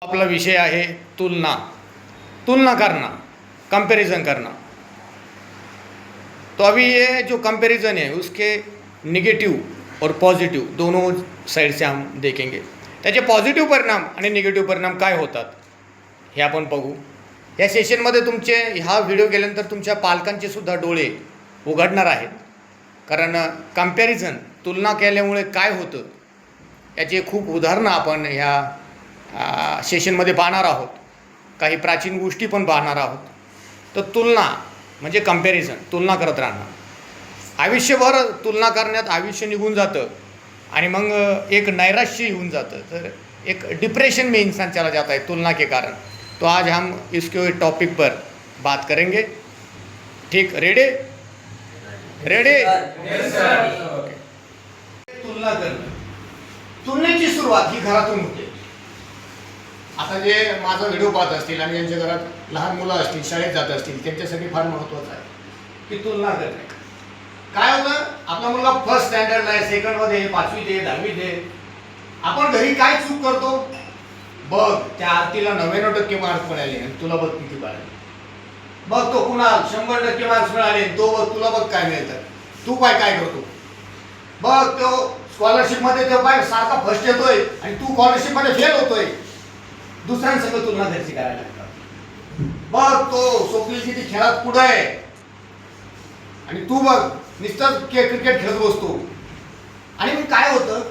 आपला विषय है तुलना तुलना करना, कंपैरिजन करना। तो अभी ये जो कंपैरिजन है उसके निगेटिव और पॉझिटिव्ह दोनों साइड से हम देखेंगे। त्याचे पॉझिटिव्ह परिणाम आणि निगेटिव्ह परिणाम काय होतात हे आपण बघू। या सेशनमध्ये तुमचे हा व्हिडिओ गेल्यानंतर तुमच्या पालकांचे सुद्धा डोळे उघडणार आहेत, कारण कंपॅरिझन तुलना केल्यामुळे काय होतं याचे खूप उदाहरणं आपण ह्या सेशनमध्ये पाहणार आहोत। काही प्राचीन गोष्टी पण पाहणार आहोत। तर तुलना म्हणजे कंपॅरिझन, तुलना करत राहणं। आयुष्यभर तुलना करण्यात आयुष्य निघून जातं आणि मग एक नैराश्य येऊन जातं, तर एक डिप्रेशन में इंसान चला जाता है तुलना के कारण। तो आज हम इसके टॉपिक पर बात करेंगे। ठीक, रेडी रेडी? तुलना करणं, तुलनेची सुरुवात ही घरातून होते। आता जे माझा व्हिडिओ पाहत असतील आणि ज्यांच्या घरात लहान मुलं असतील, शाळेत जात असतील, त्यांच्यासाठी फार महत्त्वाचं आहे की तुलना करणे। काय होतं, आपला मुलगा फर्स्ट स्टँडर्डला आहे, सेकंडमध्ये आहे, 5वीत आहे, 10वीत आहे, आपण घरी काय चूक करतो, बघ त्या आरतीला 99% मार्क्स मिळाले आणि तुला बघ किती मिळाले, बघ तो कुणाल 100% मार्क्स मिळाले, तो बघ तुला बघ काय मिळतं, तू काय करतो, बघ तो स्कॉलरशिप मध्ये तो काय सारखा फर्स्ट येतोय आणि तू स्कॉलरशिप मध्ये फेल होतोय। दुसऱ्यांसंग तुलना घरची करायला लागतात। बघ तो स्वप्नील किती खेळात पुढे आहे आणि तू बघ नुसतं क्रिकेट खेळत बसतो। आणि मग काय होतं,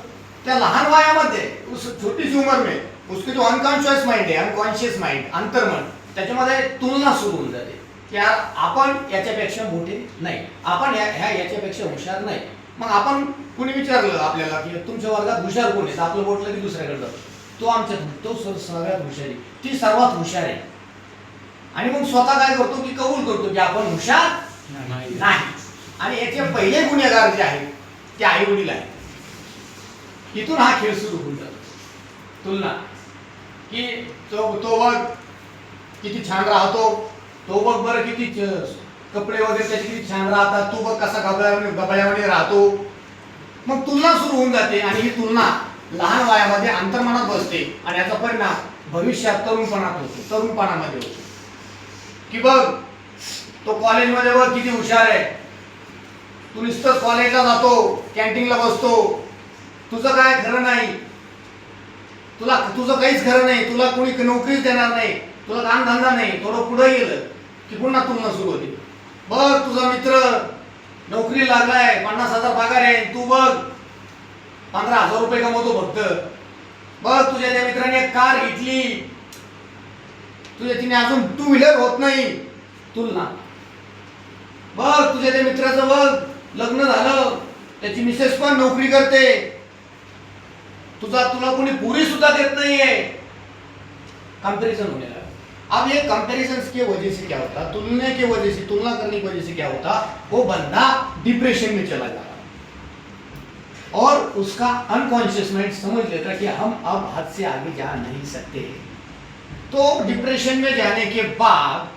त्या लहान वयामध्ये उस छोटी सी उम्र में उसके जो अनकॉन्शियस माइंड है, अनकॉन्शियस माइंड, अंतर्मन, त्याच्यामध्ये तुलना सुरू होऊन जाते की यार आपण याच्यापेक्षा मोठे नाही, आपण याच्यापेक्षा हुशार नाही। मग आपण कुणी विचारलं आपल्याला की तुमच्या वर्गात हुशार कोण आहे, तर आपलं बोटलं की दुसऱ्याकडे जातो, तो आमच्यात तो सगळ्यात हुशार आहे, ती सर्वात हुशार आहे। आणि मग स्वतः काय करतो की कबूल करतो की आपण हुशार नाही। आणि याचे पहिले गुन्हेगार जे आहेत ते आई वडील आहेत। इथून हा खेळ सुरू होऊन जातो तुलना, की तो बघ किती छान राहतो, तो बघ बरं किती कपडे वगैरे त्याचे किती छान राहतात, तू बघ कसा गबळ्यामध्ये राहतो। मग तुलना सुरू होऊन जाते आणि ही तुलना लहान वयामध्ये अंतर्मनात बसते आणि याचा परिणाम भविष्यात तरुणपणामध्ये होतो। की बघ तो कॉलेजमध्ये बघ किती हुशार आहे, तू नुसतं कॉलेजला जातो, कॅन्टीनला बसतो, तुझं काय खरं नाही, तुझं काहीच खरं नाही, तुला कोणी नोकरीच देणार नाही, तुला कामधंदा नाही। थोडं पुढे गेलं की पुन्हा तुलना सुरू होते। बघ तुझा मित्र नोकरी लागलाय, 50,000 पगार आहे, तू बघ 15,000 रुपये कमवतो फक्त। बघ तुझ्या त्या मित्राने एक कार घेतली, तुझ्या तिने अजून 2 व्हीलर होत नाही, तुलना। बघ तुझ्या त्या मित्राचं बघ लग्न झालं, त्याची मिसेस पण नोकरी करते, तुला कोणी पुरी सुद्धा देत नाहीये। कंपैरिजन होने लगा। अब ये कंपैरिजन की वजह से क्या होता, तुलना की वजह से, तुलना करने की वजह से क्या होता, वो बंदा डिप्रेशन में चला जाता और उसका अनकॉन्शियस माइंड समझ लेता कि हम अब हद से आगे जा नहीं सकते। तो डिप्रेशन में जाने के बाद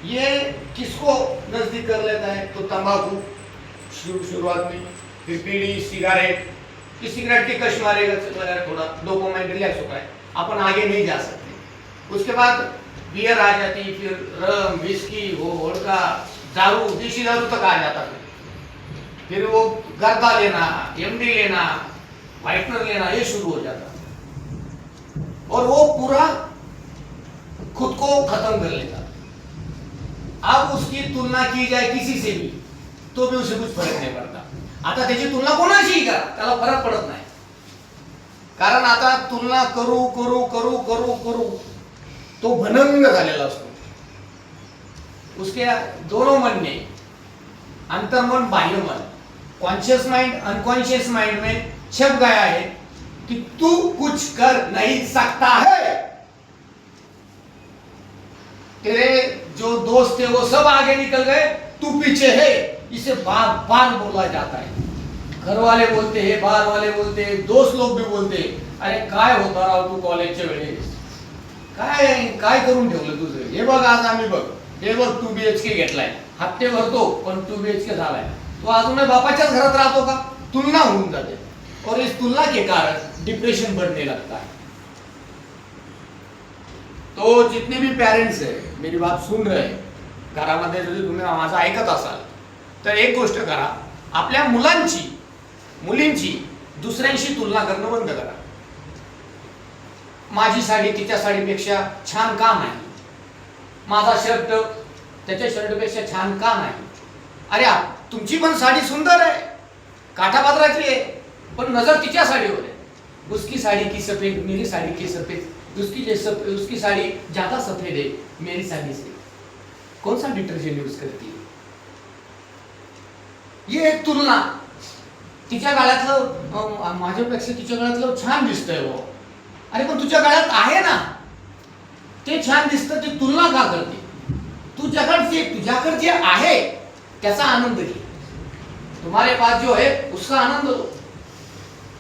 ये किसको नजदीक कर लेता है, तो तंबाकू शुरुआत में, फिर बीड़ी, सिगरेट। कि सिगरेट की कश मारेगा, थोड़ा डोपामाइन रिलैक्स होता है, अपन आगे नहीं जा सकते। उसके बाद बियर आ जाती, फिर रम, विस्की, वोडका, दारू, देशी दारू तक आ जाता है। फिर वो गर्दा लेना, एमडी लेना, वाइटनर लेना, ये शुरू हो जाता और वो पूरा खुद को खत्म कर लेता। अब उसकी तुलना की जाए किसी से भी तो भी उसे कुछ फरक नहीं पड़ता। आता त्याची तुलना कोणाशीही करा, त्याला फरक पडत नाही, कारण आता तुलना करू करू करू करू करू तो भनंग झालेला असतो। उसके दोनों मन में, अंतर्मन बाह्य मन, कॉन्शियस माइंड अनकॉन्शियस माइंड में छप गया है कि तू कुछ कर नहीं सकता है। तेरे जो दोस्त थे वो सब आगे निकल गए, तू पीछे है, इसे बार बार बोला जाता है। घर वाले बोलते हैं, बाहर वाले बोलते हैं, दोस्त लोग भी बोलते हैं, अरे काय होता राव तू कॉलेजच्या वेळेस, काय करून ठेवलं तुझं, हे बघ आज आम्ही बघ, हे बघ 2 BHK घेतलाय, हप्ते भरतो पण 2 BHK झालाय, तो अजूनही बापाच्याच घरात राहतो का। तुलना होऊन जाते और इस तुलना के कारण डिप्रेशन बढ़ने लगता है। तो जितने भी पेरेंट्स है मेरी बात सुन रहे हैं, घरामध्ये जर तुम्ही माझं ऐकत असाल तर एक गोष्ट करा, आपल्या मुलींची दुसऱ्यांशी तुलना करणं बंद करा. माझी साडी तिच्या साडीपेक्षा छान का नाही, माझा शर्ट त्याच्या शर्टपेक्षा छान का नाही. अरे तुमची पण साडी सुंदर आहे, काठापात्राची आहे, पण नजर तिच्या साडीवर आहे. उसकी साड़ी की सफेद मेरी साड़ी की सफेद, उसकी साड़ी ज्यादा सफेद है मेरी साड़ी से. कौन सा डिटर्जेंट यूज करती है. ये तुलना. तिच्या गळ्यातलं माझ्यापेक्षा तिच्या गळ्यातलं छान दिसतंय हो. अरे पण तुझ्या गळ्यात आहे ना, ते छान दिसतं, ती तुलना का करते. तुझ्याकडे जे आहे त्याचा आनंद घे. तुम्हारे पास जो है उसका आनंद लो.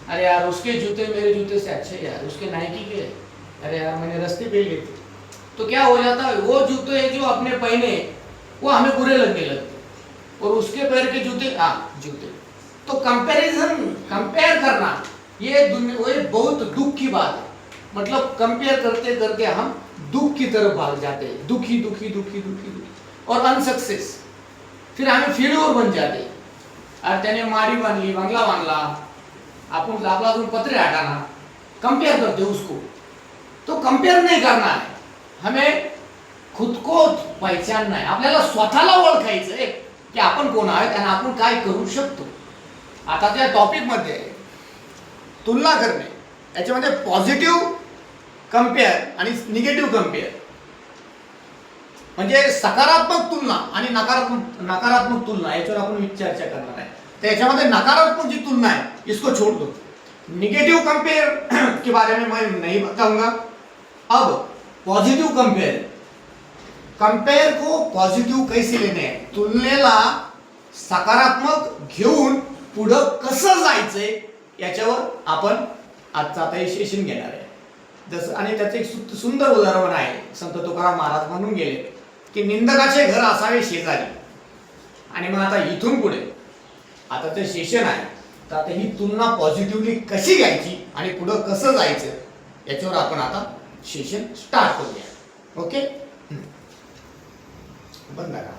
अरे यार उसके जूते मेरे जूते से अच्छे यार, उसके नाइकी के. अरे यार मैंने रस्ते पे लिए थे. तो क्या हो जाता है, वो जूते जो अपने पहने वो हमें बुरे लगने लगते, और उसके पैर के जूते जूते. तो कंपेयर करना ये बहुत दुख की बात है. मतलब कंपेयर करते करते हम दुख की तरफ भाग जाते हैं. दुखी दुखी दुखी दुखी दुखी और अनसक्सेस. फिर हमें फेल्योर बन जाते. और त्याने माड़ी बांधली, बंगला बांधला, आपण लागला अजून पत्रे हटाना, कंपेयर करते उसको. तो कंपेयर नहीं करना है, हमें खुद को पहचानना है. आपल्याला स्वतःला ओळखायचं आहे की आपण कोण आहोत आणि आपण काय करू शकतो. आता त्या टॉपिक मध्ये तुलना करणे, याच्यामध्ये पॉझिटिव्ह कंपेअर आणि निगेटिव्ह कंपेअर, म्हणजे सकारात्मक तुलना आणि नकारात्मक तुलना याच्यावर आपण चर्चा करणार आहे. तर याच्यामध्ये नकारात्मक जी तुलना है इसको छोड़ दो. निगेटिव कंपेयर के बारे में मैं नहीं बताऊंगा. अब पॉजिटिव कंपेयर को पॉझिटिव्ह कैसे लेणे आहे, तुलनेला सकारात्मक घेऊन पुढं कसं जायचंय याच्यावर आपण आजचा आता हे सेशन घेणार आहे. जसं आणि त्याचं एक सुंदर उदाहरण आहे. संत तुकाराम महाराज म्हणून गेले की निंदकाचे घर असावे शेजारी. आणि मग आता इथून पुढे आता ते सेशन आहे, तर आता ही तुलना पॉझिटिव्हली कशी घ्यायची आणि पुढं कसं जायचं याच्यावर आपण आता सेशन स्टार्ट करूया. ओके, बंद करा.